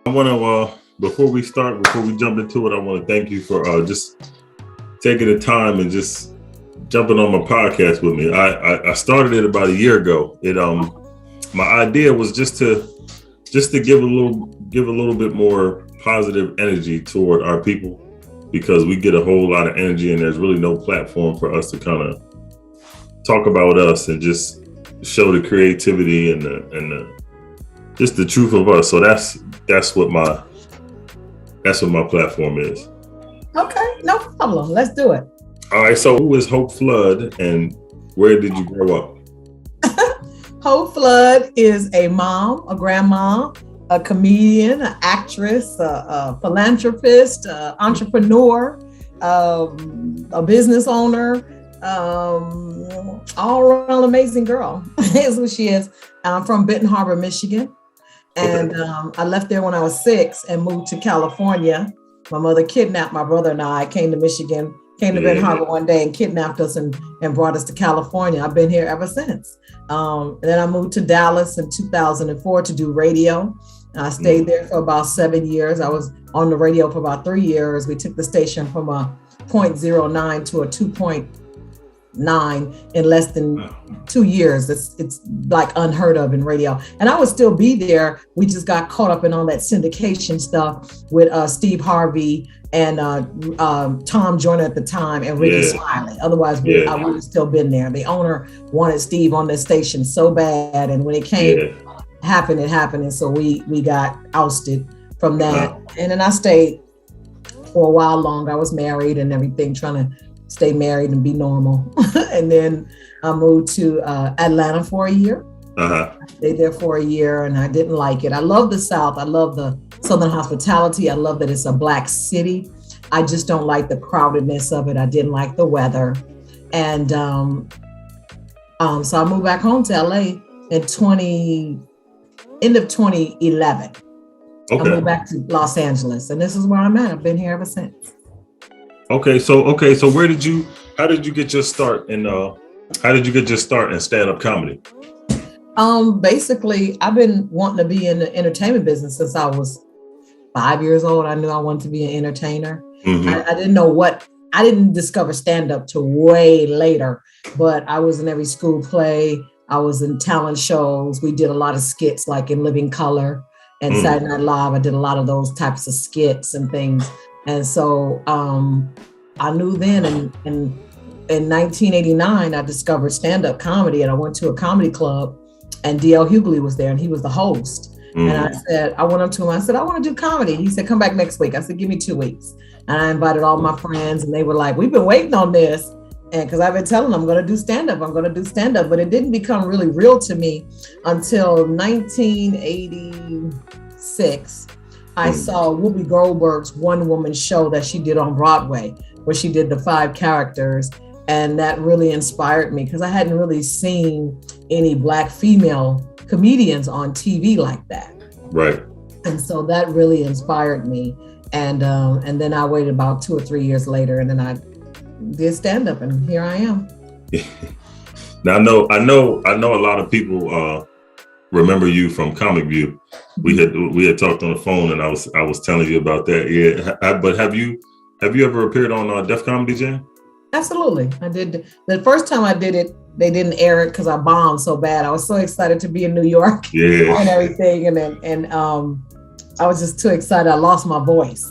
I want to, before we jump into it, I want to thank you for just taking the time and just jumping on my podcast with me. I started it about a year ago. My idea was just to give a little bit more positive energy toward our people, because we get a whole lot of energy and there's really no platform for us to kind of talk about us and just show the creativity and just the truth of us. So that's what my platform is. Okay, no problem. Let's do it. All right. So who is Hope Flood and where did you grow up? Hope Flood is a mom, a grandma, a comedian, an actress, a philanthropist, entrepreneur, a business owner, all around amazing girl is who she is. I'm from Benton Harbor, Michigan. And I left there when I was 6 and moved to California. My mother kidnapped my brother and I, came to Michigan, came to Benton Harbor one day and kidnapped us and brought us to California. I've been here ever since. And then I moved to Dallas in 2004 to do radio. I stayed there for about 7 years. I was on the radio for about 3 years. We took the station from a 0.09 to a 2.9 in less than 2 years. It's like unheard of in radio. And I would still be there. We just got caught up in all that syndication stuff with Steve Harvey and Tom Joyner at the time and Ricky Smiley. Otherwise, I would have still been there. The owner wanted Steve on the station so bad. And when it came, it happened. And so we got ousted from that. And then I stayed for a while longer. I was married and everything, trying to stay married and be normal. And then I moved to Atlanta for a year. I stayed there for a year and I didn't like it. I love the South. I love the Southern hospitality. I love that it's a Black city. I just don't like the crowdedness of it. I didn't like the weather. And so I moved back home to LA in end of 2011. I moved back to Los Angeles and this is where I'm at. I've been here ever since. So how did you get your start in stand-up comedy? Basically, I've been wanting to be in the entertainment business since I was 5 years old. I knew I wanted to be an entertainer. I didn't know I didn't discover stand-up till way later, but I was in every school play. I was in talent shows. We did a lot of skits like in Living Color and Saturday Night Live. I did a lot of those types of skits and things. And so I knew then in 1989, I discovered stand-up comedy and I went to a comedy club and D.L. Hughley was there and he was the host. And I went up to him, I said, I want to do comedy. He said, come back next week. I said, give me 2 weeks. And I invited all my friends and they were like, we've been waiting on this. And because I've been telling them I'm going to do stand-up, but it didn't become really real to me until 1986. I saw Whoopi Goldberg's one-woman show that she did on Broadway, where she did the 5 characters. And that really inspired me because I hadn't really seen any Black female comedians on TV like that. Right. And so that really inspired me. And then I waited about 2 or 3 years later and then I did stand-up and here I am. Now I know a lot of people remember you from Comic View. We had talked on the phone and I was telling you about that. Yeah. But have you ever appeared on Def Comedy Jam? Absolutely. I did. The first time I did it, they didn't air it because I bombed so bad. I was so excited to be in New York and everything. And I was just too excited. I lost my voice.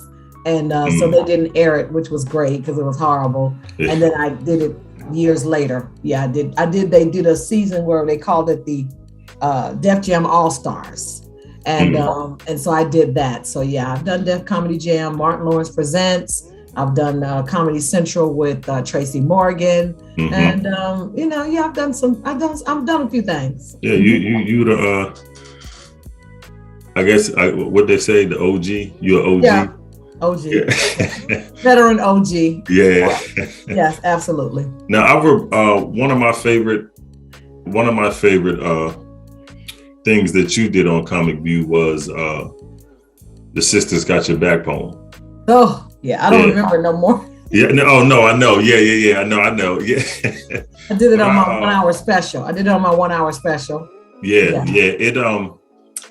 And so they didn't air it, which was great because it was horrible. Yeah. And then I did it years later. Yeah, I did. They did a season where they called it the Def Jam All-Stars. And so I did that. So yeah, I've done Def Comedy Jam, Martin Lawrence Presents. I've done Comedy Central with Tracy Morgan. And I've done a few things. Yeah, you the I guess what they say, the OG. You're OG. Yeah. OG. Yeah. Veteran OG. Yeah. Yes, absolutely. Now, one of my favorite things that you did on Comic View was the Sisters Got Your Back poem. Oh, yeah. I don't remember no more. Yeah. No. I know. Yeah. I know. Yeah. I did it on my 1 hour special. Yeah.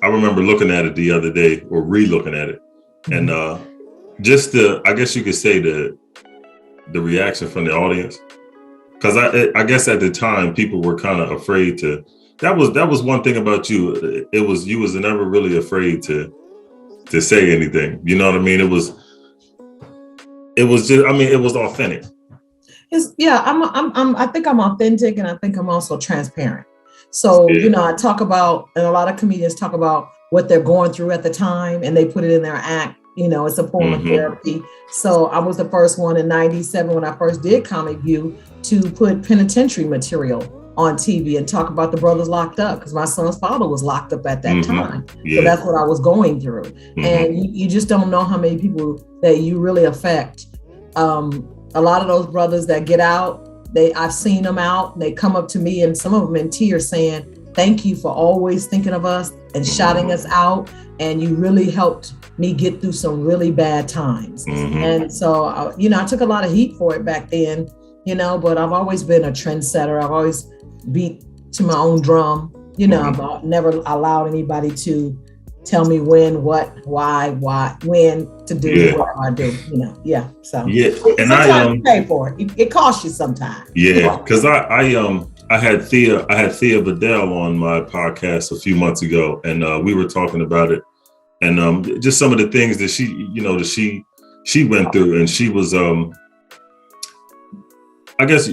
I remember looking at it the other day, or re-looking at it, and just I guess you could say the reaction from the audience, because I guess at the time people were kind of afraid to. That was one thing about you. You was never really afraid to say anything. You know what I mean? It was just. I mean, it was authentic. I think I'm authentic, and I think I'm also transparent. So, I talk about, and a lot of comedians talk about what they're going through at the time, and they put it in their act. It's a form of therapy. So I was the first one in 97 when I first did Comic View to put penitentiary material on TV and talk about the brothers locked up, because my son's father was locked up at that time. Yeah. So that's what I was going through. And you just don't know how many people that you really affect. A lot of those brothers that get out, I've seen them out, they come up to me, and some of them in tears saying, thank you for always thinking of us and shouting us out. And you really helped me get through some really bad times. And so, I took a lot of heat for it back then, but I've always been a trendsetter. I've always beat to my own drum. I've never allowed anybody to tell me when, what, why, when to do what I do. So sometimes you pay for it. It costs you sometimes. Yeah, because I had Thea Vidal on my podcast a few months ago, and we were talking about it, and just some of the things that she went through, and she was I guess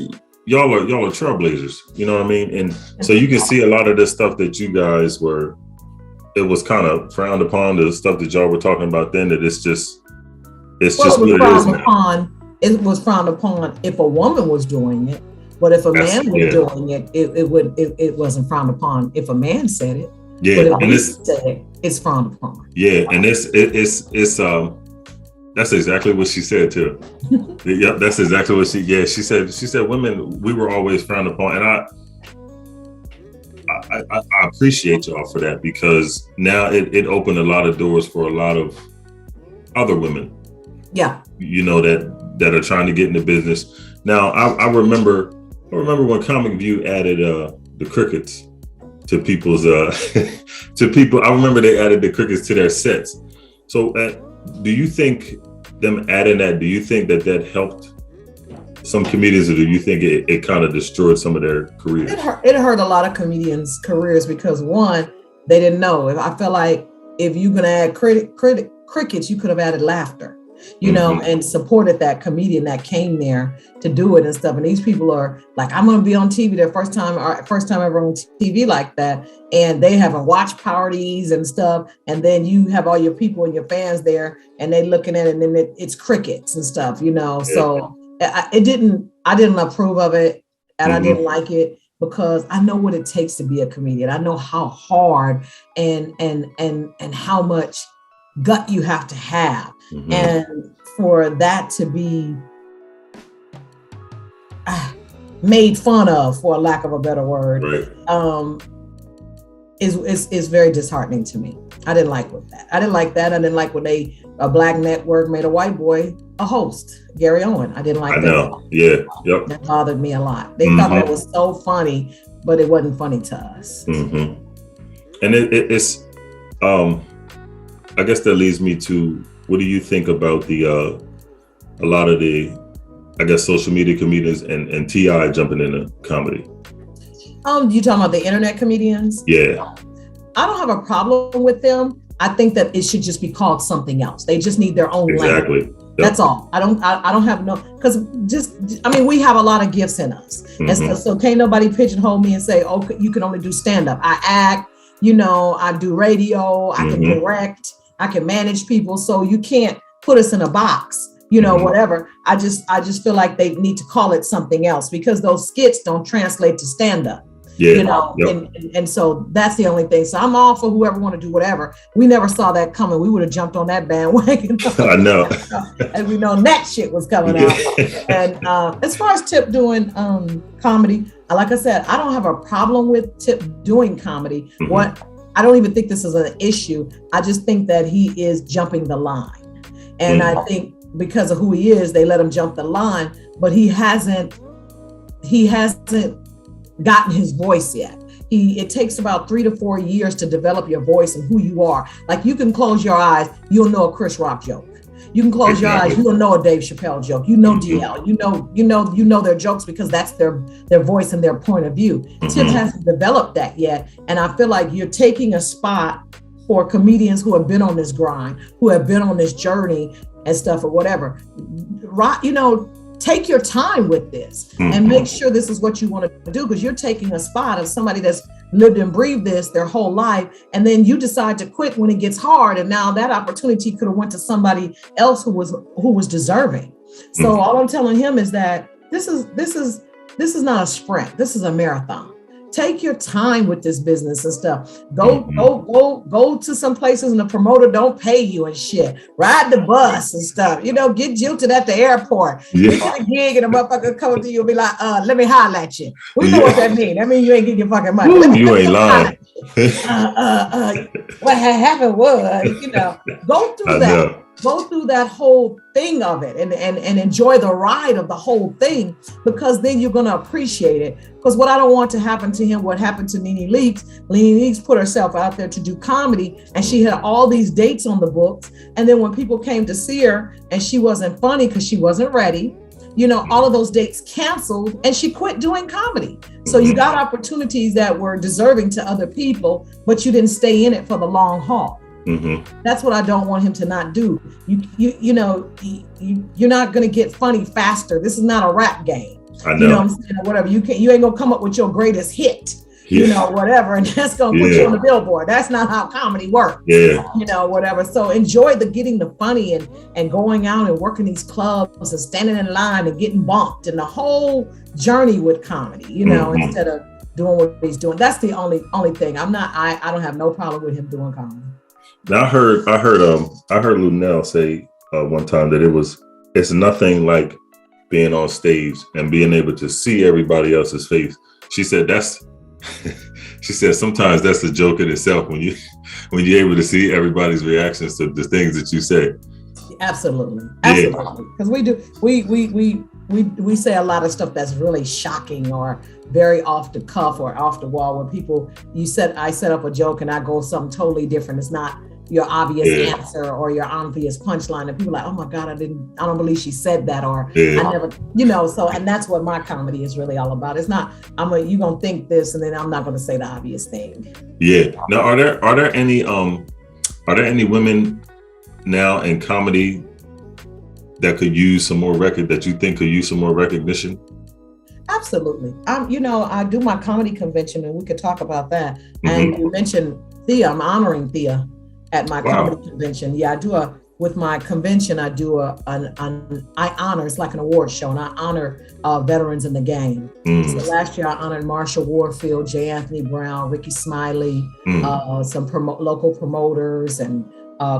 y'all are trailblazers, you know what I mean? And so you can see a lot of the stuff that you guys were, it was kind of frowned upon, the stuff that y'all were talking about then, that it's just what it is now. It was frowned upon if a woman was doing it, but if a man was doing it, it wasn't frowned upon if a man said it. Yeah, but if it's frowned upon. Yeah, and it's that's exactly what she said too. Yeah, that's exactly what she said women, we were always frowned upon, and I appreciate y'all for that, because now it opened a lot of doors for a lot of other women. Yeah. That are trying to get into business. Now I remember when Comic View added the crickets to people's to people. I remember they added the crickets to their sets. So do you think them adding that, do you think that helped some comedians, or do you think it kind of destroyed some of their careers? It hurt a lot of comedians' careers, because one, they didn't know. I felt like if you're gonna add crickets, you could have added laughter, and supported that comedian that came there to do it and stuff. And these people are like, I'm gonna be on TV, their first time ever on TV like that, and they having watch parties and stuff, and then you have all your people and your fans there, and they looking at it, and then it's crickets and stuff, So I didn't approve of it, and I didn't like it, because I know what it takes to be a comedian. I know how hard and how much gut you have to have. And for that to be made fun of, for lack of a better word, right, is very disheartening to me. I didn't like that. I didn't like when a black network made a white boy a host, Gary Owen. I didn't like that. I know. Yeah. Yep. That bothered me a lot. They thought it was so funny, but it wasn't funny to us. And it's I guess that leads me to, what do you think about the a lot of the, I guess, social media comedians and T.I. jumping into comedy? You talking about the internet comedians? Yeah. I don't have a problem with them. I think that it should just be called something else. They just need their own language. Yep. That's all. I don't have because we have a lot of gifts in us. And so can't nobody pigeonhole me and say, oh, you can only do stand-up. I act, I do radio, I can direct, I can manage people. So you can't put us in a box, whatever. I just feel like they need to call it something else, because those skits don't translate to stand-up. Yeah, and so that's the only thing. So I'm all for whoever want to do whatever. We never saw that coming. We would have jumped on that bandwagon. I know. And we know that shit was coming out. And as far as Tip doing comedy, like I said, I don't have a problem with Tip doing comedy. I don't even think this is an issue. I just think that he is jumping the line. And I think because of who he is, they let him jump the line, but he hasn't gotten his voice yet. it takes about 3 to 4 years to develop your voice and who you are. Like you can close your eyes, you'll know a Chris Rock joke. You can close your eyes, you'll know a Dave Chappelle joke. You know DL, you know their jokes because that's their voice and their point of view. Tim hasn't developed that yet. And I feel like you're taking a spot for comedians who have been on this grind, who have been on this journey and stuff or whatever. Right, take your time with this and make sure this is what you want to do, because you're taking a spot of somebody that's lived and breathed this their whole life, and then you decide to quit when it gets hard, and now that opportunity could have went to somebody else who was deserving. So all I'm telling him is that this is not a sprint, this is a marathon. Take your time with this business and stuff. Go to some places and the promoter don't pay you and shit. Ride the bus and stuff. Get jilted at the airport. You get a gig and a motherfucker come to you and be like, let me holler at you. We know what that means. That means you ain't getting your fucking money. You ain't lying. What had happened was, go through that. Go through that whole thing of it and enjoy the ride of the whole thing, because then you're going to appreciate it. Because what I don't want to happen to him, what happened to Nene Leakes put herself out there to do comedy, and she had all these dates on the books. And then when people came to see her and she wasn't funny because she wasn't ready, all of those dates canceled and she quit doing comedy. So you got opportunities that were deserving to other people, but you didn't stay in it for the long haul. That's what I don't want him to not do. You're not going to get funny faster. This is not a rap game. I know. You know what I'm saying? Or whatever. You ain't gonna come up with your greatest hit. Whatever, and that's gonna put you on the billboard. That's not how comedy works. Whatever. So enjoy getting the funny and going out and working these clubs and standing in line and getting bumped and the whole journey with comedy. Instead of doing what he's doing. That's the only thing. I don't have no problem with him doing comedy. Now I heard Lunel say one time that it's nothing like being on stage and being able to see everybody else's face. She said she said sometimes that's a joke in itself when you're able to see everybody's reactions to the things that you say. Absolutely. Because we say a lot of stuff that's really shocking or very off the cuff or off the wall, where people I set up a joke and I go something totally different. It's not your obvious answer or your obvious punchline, and people are like, oh my God, I don't believe she said that, or I never, so, and that's what my comedy is really all about. It's not, you gonna think this and then I'm not gonna say the obvious thing. Yeah. Now, are there any women now in comedy that could use some more that you think could use some more recognition? Absolutely. I do my comedy convention and we could talk about that. And you mentioned Thea. I'm honoring Thea at my comedy convention. Yeah, I do with my convention, I do I honor, it's like an award show, and I honor veterans in the game. So last year I honored Marsha Warfield, J. Anthony Brown, Ricky Smiley, some local promoters and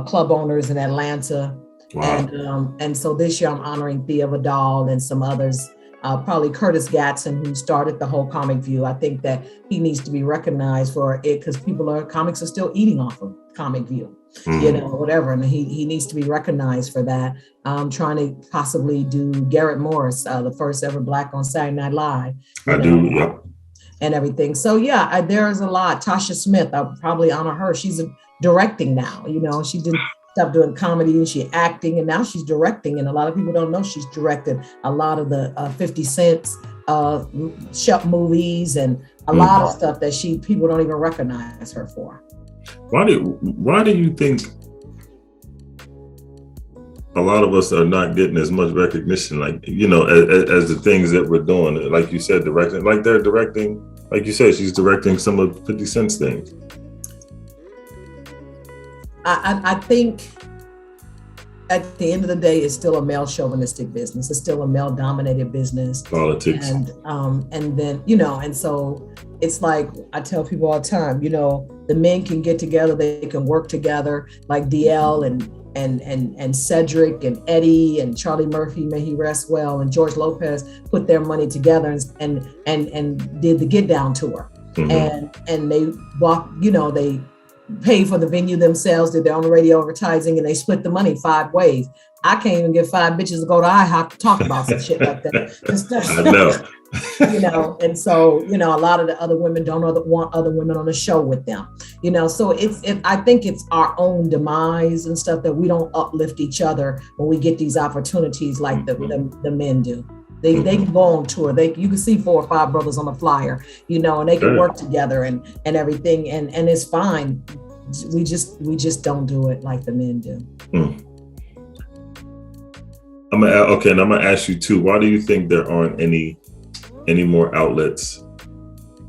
club owners in Atlanta. Wow. And so this year I'm honoring Thea Vidal and some others. Probably Curtis Gatson, who started the whole Comic View. I think that he needs to be recognized for it, because comics are still eating off of Comic View, whatever. And he needs to be recognized for that. I'm trying to possibly do Garrett Morris, the first ever Black on Saturday Night Live. And everything. So there's a lot. Tasha Smith, I'll probably honor her. She's directing now. She didn't stop doing comedy and she's acting, and now she's directing. And a lot of people don't know she's directed a lot of the 50 Cent's shop movies and a lot of stuff that people don't even recognize her for. Why do you think a lot of us are not getting as much recognition, as the things that we're doing? Like you said, directing, like they're directing, like you said, she's directing some of 50 Cent's things. I think at the end of the day, it's still a male chauvinistic business. It's still a male dominated business. Politics. And then, and so it's like, I tell people all the time, the men can get together, they can work together, like DL and Cedric and Eddie and Charlie Murphy, may he rest well, and George Lopez put their money together and did the Get Down tour. And they walk, they paid for the venue themselves, did their own radio advertising, and they split the money 5 ways. I can't even get 5 bitches to go to IHOP to talk about some shit like that. I know. And so, a lot of the other women don't want other women on the show with them, so I think it's our own demise and stuff that we don't uplift each other when we get these opportunities like the men do. They can go on tour. You can see 4 or 5 brothers on the flyer, and they can work together and everything. And it's fine. We just don't do it like the men do. And I'm gonna ask you too. Why do you think there aren't any more outlets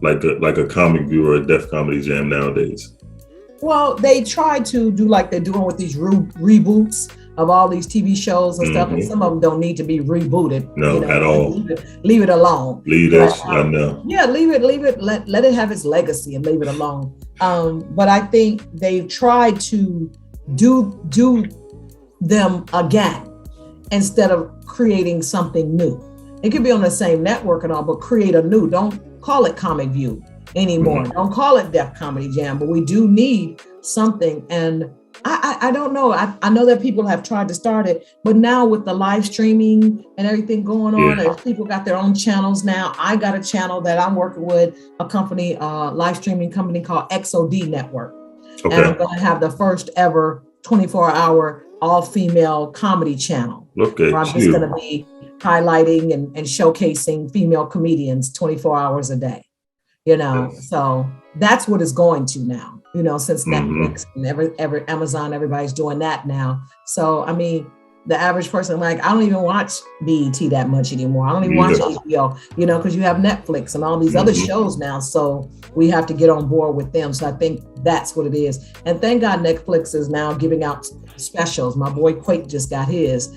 like a Comic View or a Def Comedy Jam nowadays? Well, they try to do like they're doing with these reboots of all these TV shows and stuff, and some of them don't need to be rebooted. No, at all. Leave it alone. Leave that. I know. Yeah, leave it. Let it have its legacy and leave it alone. But I think they've tried to do them again instead of creating something new. It could be on the same network and all, but create a new. Don't call it Comic View anymore. Don't call it Def Comedy Jam. But we do need something. And I don't know. I know that people have tried to start it, but now with the live streaming and everything going on, and people got their own channels now. I got a channel that I'm working with, a company, live streaming company called XOD Network. Okay. And I'm going to have the first ever 24-hour all-female comedy channel. Look at I'm just going to be highlighting and showcasing female comedians 24 hours a day. So that's what it's going to now, since Netflix and every Amazon, everybody's doing that now. So, I mean, the average person, I don't even watch BET that much anymore. I don't even watch HBO, because you have Netflix and all these other shows now. So we have to get on board with them. So I think that's what it is. And thank God Netflix is now giving out specials. My boy Quake just got his.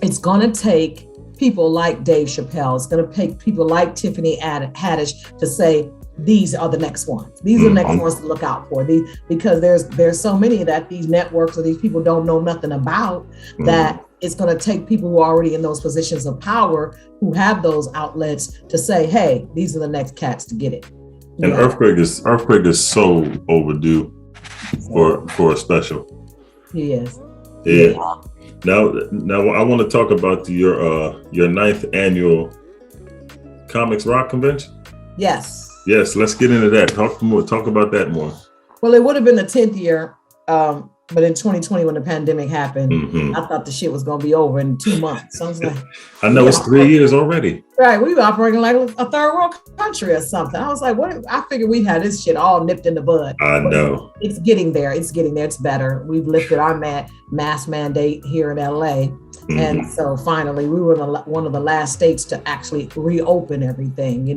It's going to take people like Dave Chappelle. It's going to take people like Tiffany Haddish to say, these are the next ones. These are the next ones to look out for. Because there's so many that these networks or these people don't know nothing about, that it's going to take people who are already in those positions of power, who have those outlets, to say, hey, these are the next cats to get it. And Earthquake is so overdue for a special. He is. Yeah. Now I want to talk about your 9th annual ComicsRock Convention. Yes, let's get into that. Talk about that more. Well, it would have been the 10th year, but in 2020 when the pandemic happened, I thought the shit was going to be over in 2 months. So I was like, I know it's 3 years already. Right, we were operating like a third world country or something. I was like, what? I figured we'd had this shit all nipped in the bud. I know. It's getting there. It's better. We've lifted our mask mandate here in LA. And so finally we were one of the last states to actually reopen everything,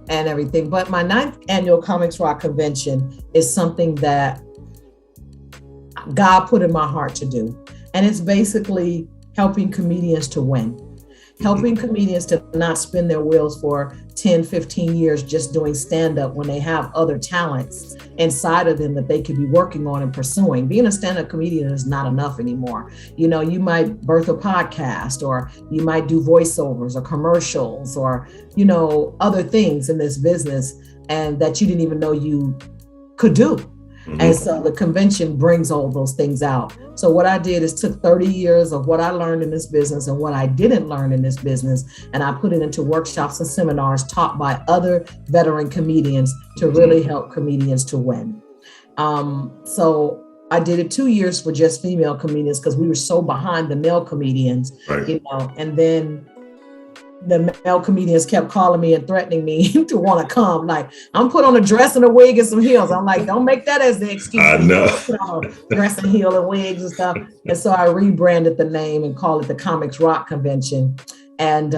and everything. But my 9th annual ComicsRock Convention is something that God put in my heart to do. And it's basically helping comedians to win. Helping comedians to not spin their wheels for 10, 15 years just doing stand-up when they have other talents inside of them that they could be working on and pursuing. Being a stand-up comedian is not enough anymore. You might birth a podcast, or you might do voiceovers or commercials, or, other things in this business, and that you didn't even know you could do. And so the convention brings all those things out. So what I did is took 30 years of what I learned in this business and what I didn't learn in this business, and I put it into workshops and seminars taught by other veteran comedians to really help comedians to win. So I did it 2 years for just female comedians because we were so behind the male comedians, and then the male comedians kept calling me and threatening me to want to come. Like, I'm put on a dress and a wig and some heels. I'm like, don't make that as the excuse. I know. Dress and heel and wigs and stuff. And so I rebranded the name and called it the ComicsRock Convention. And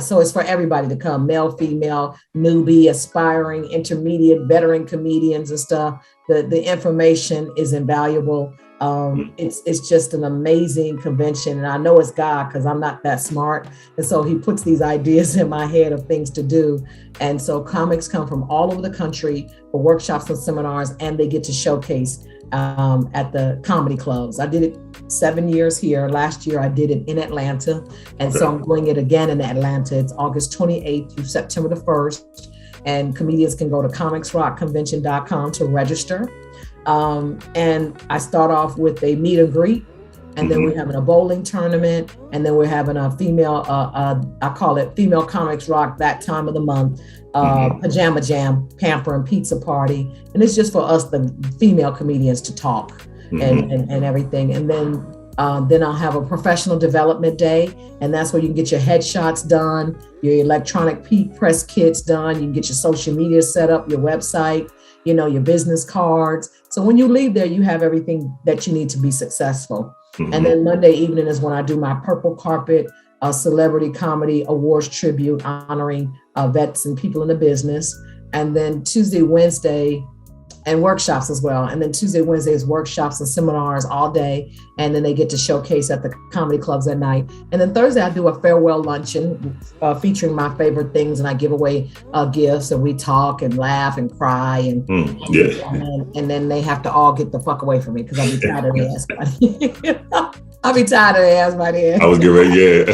so it's for everybody to come, male, female, newbie, aspiring, intermediate, veteran comedians and stuff. The information is invaluable. It's just an amazing convention, and I know it's God because I'm not that smart, and so he puts these ideas in my head of things to do. And so comics come from all over the country for workshops and seminars, and they get to showcase at the comedy clubs. I did it 7 years here. Last year I did it in Atlanta, and so I'm doing it again in Atlanta. It's August 28th through September the 1st, and comedians can go to comicsrockconvention.com to register. And I start off with a meet and greet. And then we're having a bowling tournament, and then we're having a female, I call it Female Comics Rock that time of the month, pajama jam, pamper and pizza party. And it's just for us, the female comedians, to talk and everything. And then I'll have a professional development day, and that's where you can get your headshots done, your electronic press kits done, you can get your social media set up, your website, your business cards. So when you leave there, you have everything that you need to be successful. And then Monday evening is when I do my purple carpet celebrity comedy awards tribute, honoring vets and people in the business. And then Tuesday, Wednesday, and workshops as well. And then Tuesday, Wednesday is workshops and seminars all day. And then they get to showcase at the comedy clubs at night. And then Thursday, I do a farewell luncheon featuring my favorite things. And I give away gifts, and we talk and laugh and cry. And then they have to all get the fuck away from me, because I'll be tired of their ass by the I'll be tired of their ass by the end. I was getting ready,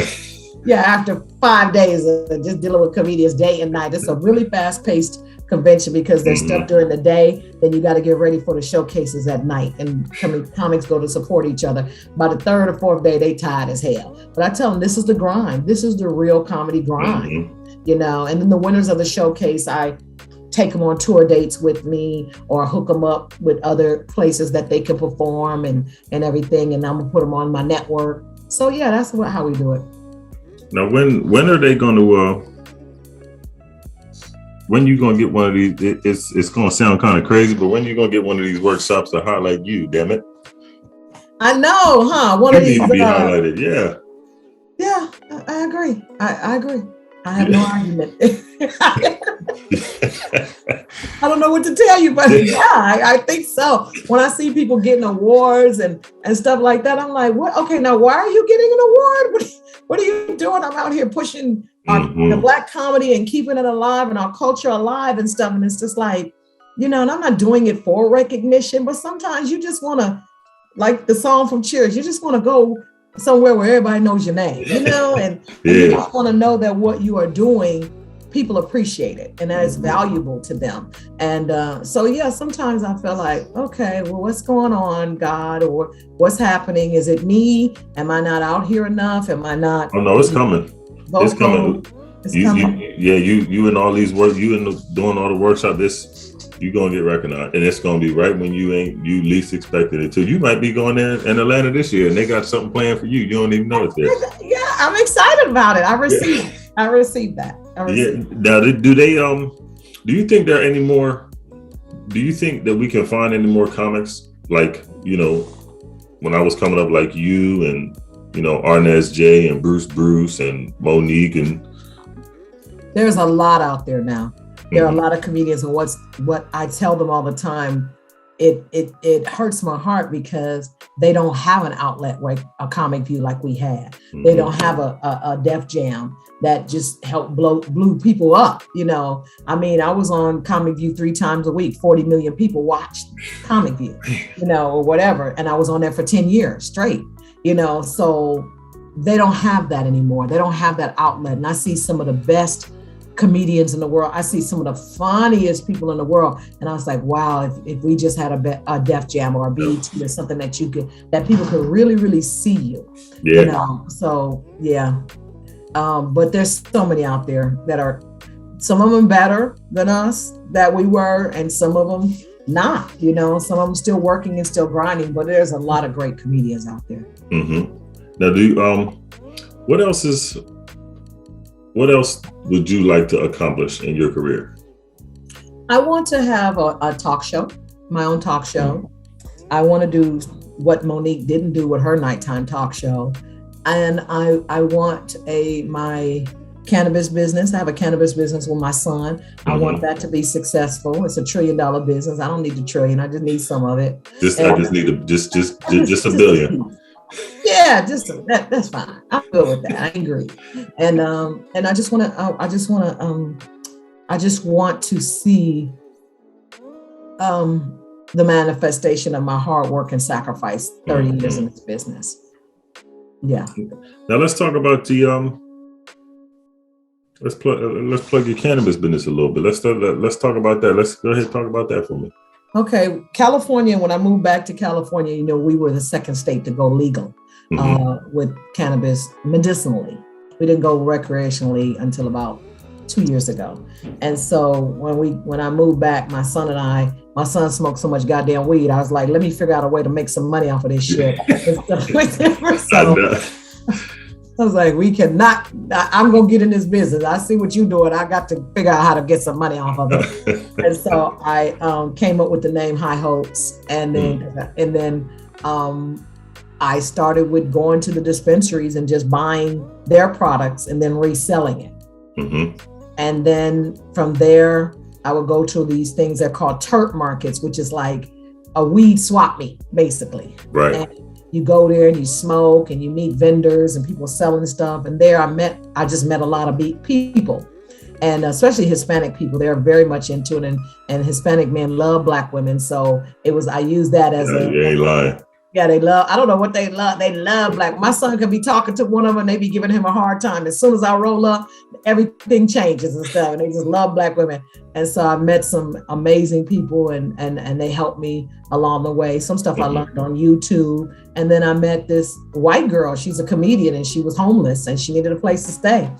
Yeah, after 5 days of just dealing with comedians day and night. It's a really fast-paced convention because there's stuff during the day, then you got to get ready for the showcases at night, and comics go to support each other. By the third or fourth day, they tired as hell. But I tell them, this is the grind. This is the real comedy grind, And then the winners of the showcase, I take them on tour dates with me, or hook them up with other places that they can perform and everything. And I'm gonna put them on my network. So yeah, that's how we do it. Now, when are they going to? When you gonna get one of these? It's gonna sound kind of crazy, but when you gonna get one of these workshops to highlight you? Damn it! I know, huh? One you of these need to be highlighted. Yeah. Yeah, I agree. I agree. I have no argument. I don't know what to tell you, but yeah, I think so. When I see people getting awards and stuff like that, I'm like, what? Okay, now why are you getting an award? What are you doing? I'm out here pushing the Black comedy and keeping it alive and our culture alive and stuff. And it's just like, and I'm not doing it for recognition, but sometimes you just want to, like the song from Cheers, you just want to go somewhere where everybody knows your name, and you just want to know that what you are doing, people appreciate it and that it's valuable to them. And so, yeah, sometimes I feel like, okay, well, what's going on, God, or what's happening? Is it me? Am I not out here enough? Am I not? Oh, no, it's coming. Vocal? It's coming. You and all these work, doing all the workshop, you're going to get recognized, and it's going to be right when you least expected it to. You might be going there in Atlanta this year and they got something planned for you. You don't even know it's there. Yeah, I'm excited about it. I received that. Now, do you think there are any more, do you think that we can find any more comics like, when I was coming up, like you and, Arnez J and Bruce and Monique, and there's a lot out there now. There are a lot of comedians, and what I tell them all the time, it hurts my heart because they don't have an outlet like a Comic View like we had. They don't have a Def Jam that just helped blew people up. I mean, I was on Comic View 3 times a week. 40 million people watched Comic View, or whatever. And I was on there for 10 years straight, so they don't have that anymore. They don't have that outlet. And I see some of the best comedians in the world. I see some of the funniest people in the world. And I was like, wow, if we just had a Def Jam or a BET or something that people could really, really see you. Yeah. So yeah. But there's so many out there that are, some of them better than us that we were, and some of them not, some of them still working and still grinding, but there's a lot of great comedians out there. Now, what else would you like to accomplish in your career? I want to have a talk show, my own talk show. I want to do what Monique didn't do with her nighttime talk show. And I want my cannabis business. I have a cannabis business with my son. I want that to be successful. It's $1 trillion business. I don't need $1 trillion. I just need some of it. I just need just $1 billion. Yeah, that's fine. I'm good with that. I agree. And I just want to see the manifestation of my hard work and sacrifice 30 years in this business. Yeah. Now let's talk about the let's plug your cannabis business a little bit. Let's talk about that. Let's go ahead and talk about that for me. Okay, California, when I moved back to California, you know, we were the second state to go legal with cannabis medicinally. We didn't go recreationally until about 2 years ago. And so when I moved back, my son smoked so much goddamn weed. I was like, let me figure out a way to make some money off of this shit. So I was like, I'm going to get in this business. I see what you're doing. I got to figure out how to get some money off of it. And so I came up with the name High Hopes. And then I started with going to the dispensaries and just buying their products and then reselling it. And then from there, I would go to these things that are called terp markets, which is like a weed swap meet, basically. Right. And you go there and you smoke and you meet vendors and people selling stuff. And there I just met a lot of people, and especially Hispanic people. They're very much into it, and Hispanic men love Black women. So I used that as you ain't lying. Yeah, they love, I don't know what they love. They love Black. My son could be talking to one of them and they be giving him a hard time. As soon as I roll up, everything changes and stuff. And they just love Black women. And so I met some amazing people and they helped me along the way. Some stuff I learned on YouTube. And then I met this white girl. She's a comedian and she was homeless and she needed a place to stay.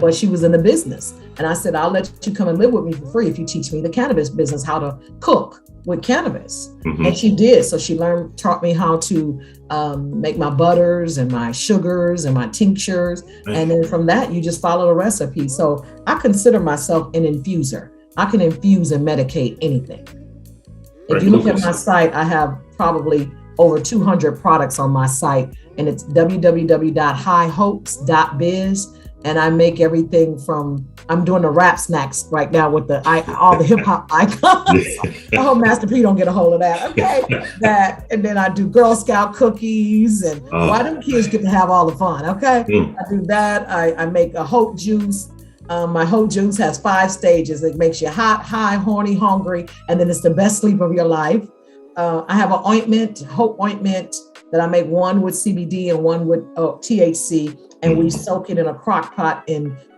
But she was in the business. And I said, I'll let you come and live with me for free if you teach me the cannabis business, how to cook with cannabis. And she did. So she taught me how to make my butters and my sugars and my tinctures. And then from that, you just follow the recipe. So I consider myself an infuser. I can infuse and medicate anything. If you look at my site, I have probably over 200 products on my site, and it's www.highhopes.biz. And I make everything from, I'm doing the rap snacks right now with all the hip hop icons. I hope Master P don't get a hold of that. Okay. And then I do Girl Scout cookies, and why do kids get to have all the fun? Okay. I do that. I make a hope juice. My hope juice has 5 stages. It makes you hot, high, horny, hungry, and then it's the best sleep of your life. I have an ointment, hope ointment, that I make one with CBD and one with THC. And we soak it in a crock pot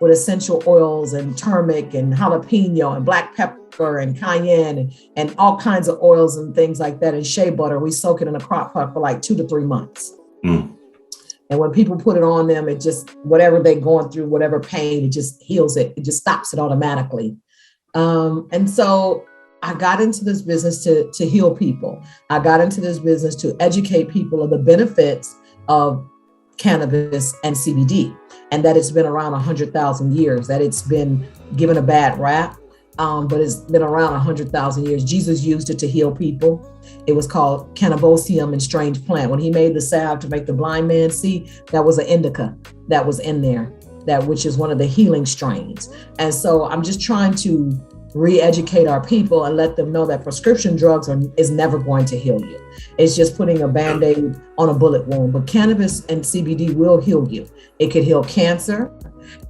with essential oils and turmeric and jalapeno and black pepper and cayenne and all kinds of oils and things like that, and shea butter. We soak it in a crock pot for like 2 to 3 months. And when people put it on them, it just, whatever they're going through, whatever pain, it just heals it. It just stops it automatically. And so I got into this business to heal people. I got into this business to educate people of the benefits of cannabis and CBD, and that it's been around 100,000 years, that it's been given a bad rap, but it's been around 100,000 years. Jesus used it to heal people. It was called cannabosium and strange plant. When he made the salve to make the blind man see, that was an indica that was in there, which is one of the healing strains. And so I'm just trying to re-educate our people and let them know that prescription drugs is never going to heal you. It's just putting a Band-Aid on a bullet wound. But cannabis and CBD will heal you. It could heal cancer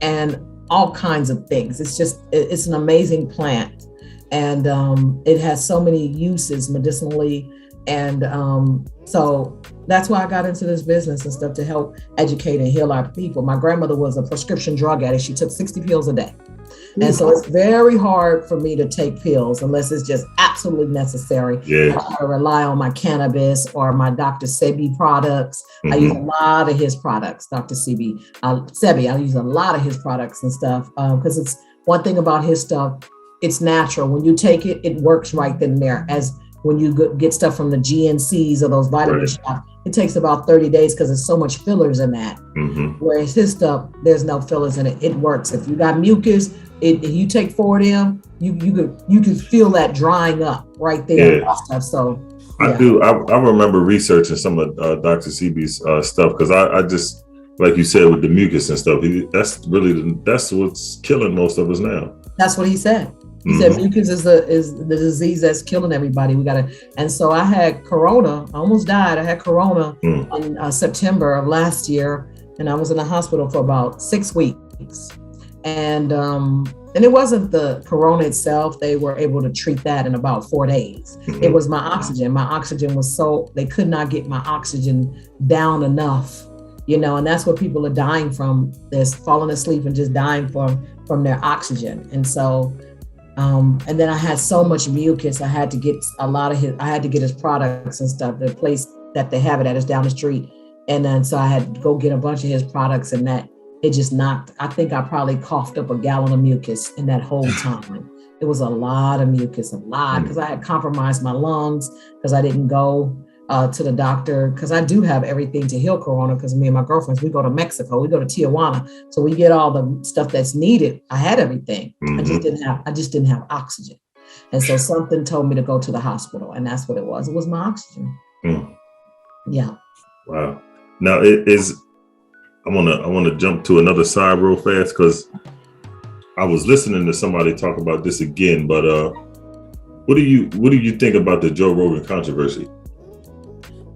and all kinds of things. It's an amazing plant. And it has so many uses medicinally. And so that's why I got into this business and stuff, to help educate and heal our people. My grandmother was a prescription drug addict. She took 60 pills a day. And so it's very hard for me to take pills unless it's just absolutely necessary. I try to rely on my cannabis or my Dr. Sebi products. I use a lot of his products, Dr. Sebi. I use a lot of his products and stuff because it's one thing about his stuff. It's natural. When you take it, it works right then and there. As when you get stuff from the GNCs or those vitamin shops, it takes about 30 days because there's so much fillers in that. Whereas his stuff, there's no fillers in it. It works. If you got mucus, if you take 4 of them, you can feel that drying up right there. So I do. I remember researching some of Dr. Sebi's stuff, because I just, like you said, with the mucus and stuff, that's what's killing most of us now. That's what he said. He said mucus is the disease that's killing everybody. And so I had corona. I almost died. I had corona in September of last year, and I was in the hospital for about 6 weeks. And it wasn't the corona itself. They were able to treat that in about 4 days. It was my oxygen. My oxygen was they could not get my oxygen down enough, and that's what people are dying from. They're falling asleep and just dying from their oxygen. And so And then I had so much mucus, I had to get his products and stuff. The place that they have it at is down the street. And then so I had to go get a bunch of his products, and that it just knocked. I think I probably coughed up a gallon of mucus in that whole time. It was a lot of mucus, because I had compromised my lungs because I didn't go to the doctor, because I do have everything to heal corona, because me and my girlfriends, we go to Mexico, we go to Tijuana, so we get all the stuff that's needed. I had everything. I just didn't have oxygen. And so something told me to go to the hospital, and that's what it was. It was my oxygen. Yeah. Wow. Now I want to jump to another side real fast, because I was listening to somebody talk about this again, but what do you think about the Joe Rogan controversy?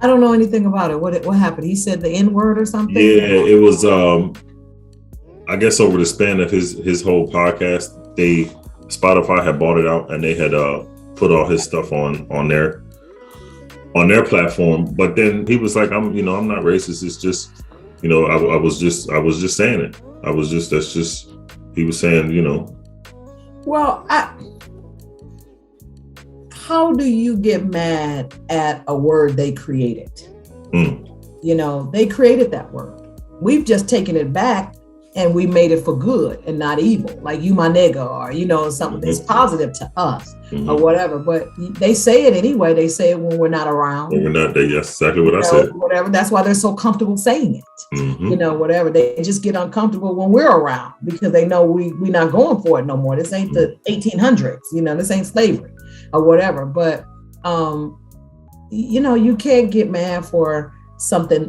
I don't know anything about it. What happened? He said the N-word or something? Yeah, it was I guess over the span of his whole podcast, Spotify had bought it out, and they had put all his stuff on their platform. But then he was like, I'm not racist. It's just, I was just saying it. He was saying, Well, how do you get mad at a word they created? They created that word. We've just taken it back and we made it for good and not evil. Like, you my nigga, or, something that's positive to us or whatever. But they say it anyway. They say it when we're not around. When we're not there. Yes, exactly what I said. Whatever. That's why they're so comfortable saying it. Whatever. They just get uncomfortable when we're around, because they know we're not going for it no more. This ain't the 1800s. This ain't slavery or whatever. But, you can't get mad for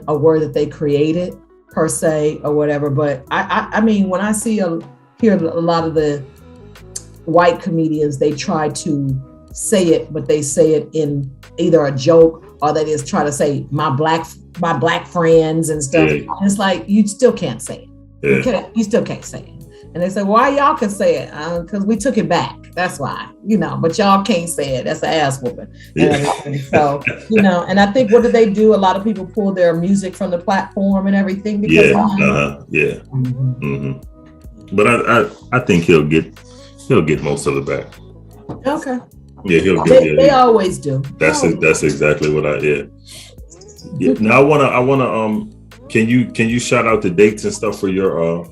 a word that they created per se or whatever. But I mean, when I hear a lot of the white comedians, they try to say it, but they say it in either a joke, or they just try to say my black friends and stuff. Yeah. And it's like, you still can't say it. Yeah. You still can't say it. And they say, why y'all can say it? Because we took it back. That's why, but y'all can't say it. That's an ass whooping. Yeah. So, and I think, what do they do? A lot of people pull their music from the platform and everything. Because But I think he'll get most of it back. Okay. Yeah, They always do. That's exactly what I. Yeah. Now I wanna can you shout out the dates and stuff for your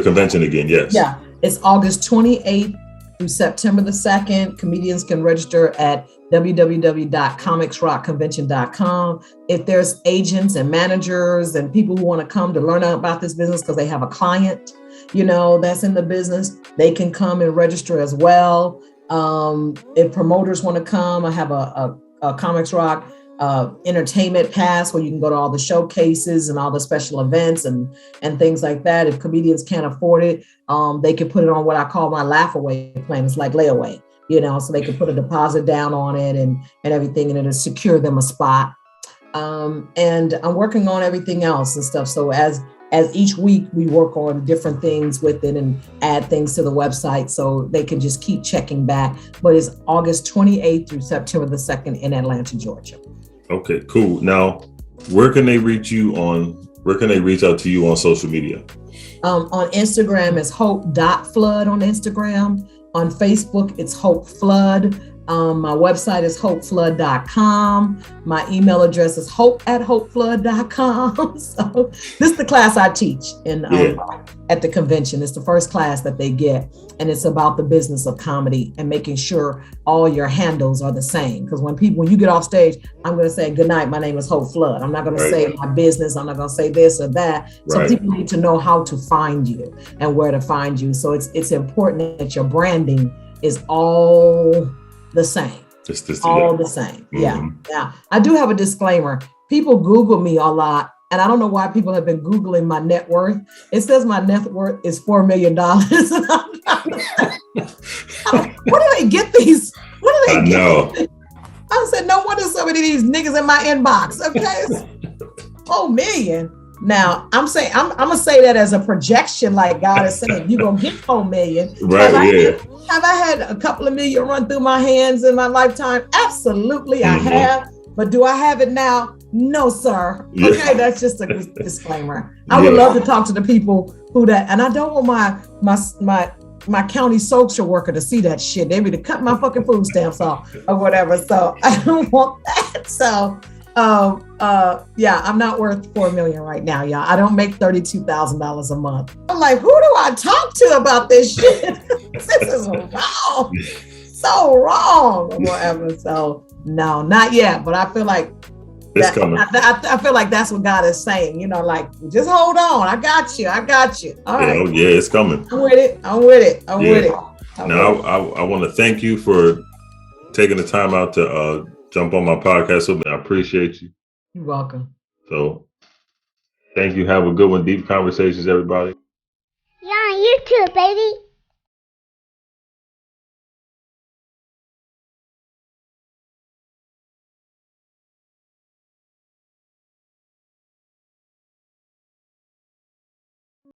convention again? Yes. Yeah. It's August 28th through September the 2nd. Comedians can register at www.comicsrockconvention.com. If there's agents and managers and people who want to come to learn about this business because they have a client, that's in the business, they can come and register as well. If promoters want to come, I have a Comics Rock entertainment pass where you can go to all the showcases and all the special events and things like that. If comedians can't afford it, they can put it on what I call my laugh away plan. It's like layaway, so they can put a deposit down on it and everything, and it'll secure them a spot. And I'm working on everything else and stuff. So as each week we work on different things with it and add things to the website, so they can just keep checking back. But it's August 28th through September the 2nd in Atlanta, Georgia. Okay, cool. Now, where can they reach out to you on social media? On Instagram, it's hope.flood on Instagram. On Facebook, it's Hope Flood. My website is hopeflood.com. My email address is hope@hopeflood.com. So this is the class I teach at the convention. It's the first class that they get. And it's about the business of comedy and making sure all your handles are the same. Because when you get off stage, I'm going to say, good night, my name is Hope Flood. I'm not going to say my business. I'm not going to say this or that. So people need to know how to find you and where to find you. So it's important that your branding is all the same. All the same. Yeah. Yeah. I do have a disclaimer. People Google me a lot, and I don't know why people have been Googling my net worth. It says my net worth is $4 million. Where do they get these? I know. I said, no wonder so many of these niggas in my inbox. Okay. $4 million. Now I'm saying I'm gonna say that as a projection, like God is saying, you're gonna get $4 million. Right. Have I had a couple of million run through my hands in my lifetime? Absolutely, I have. But do I have it now? No, sir. Yeah. Okay, that's just a disclaimer. I would love to talk to the people and I don't want my my county social worker to see that shit. They be to cut my fucking food stamps off or whatever. So I don't want that. So yeah, I'm not worth $4 million right now, y'all. I don't make $32,000 a month. I'm like, who do I talk to about this shit? This is wrong. So wrong or whatever. So no, not yet. But I feel like it's coming. I feel like that's what God is saying. You know, like, just hold on. I got you. All right. Oh yeah, it's coming. I'm with it. Now I want to thank you for taking the time out to jump on my podcast with me. I appreciate you. You're welcome. So thank you. Have a good one. Deep Conversations, everybody. You're on YouTube, baby.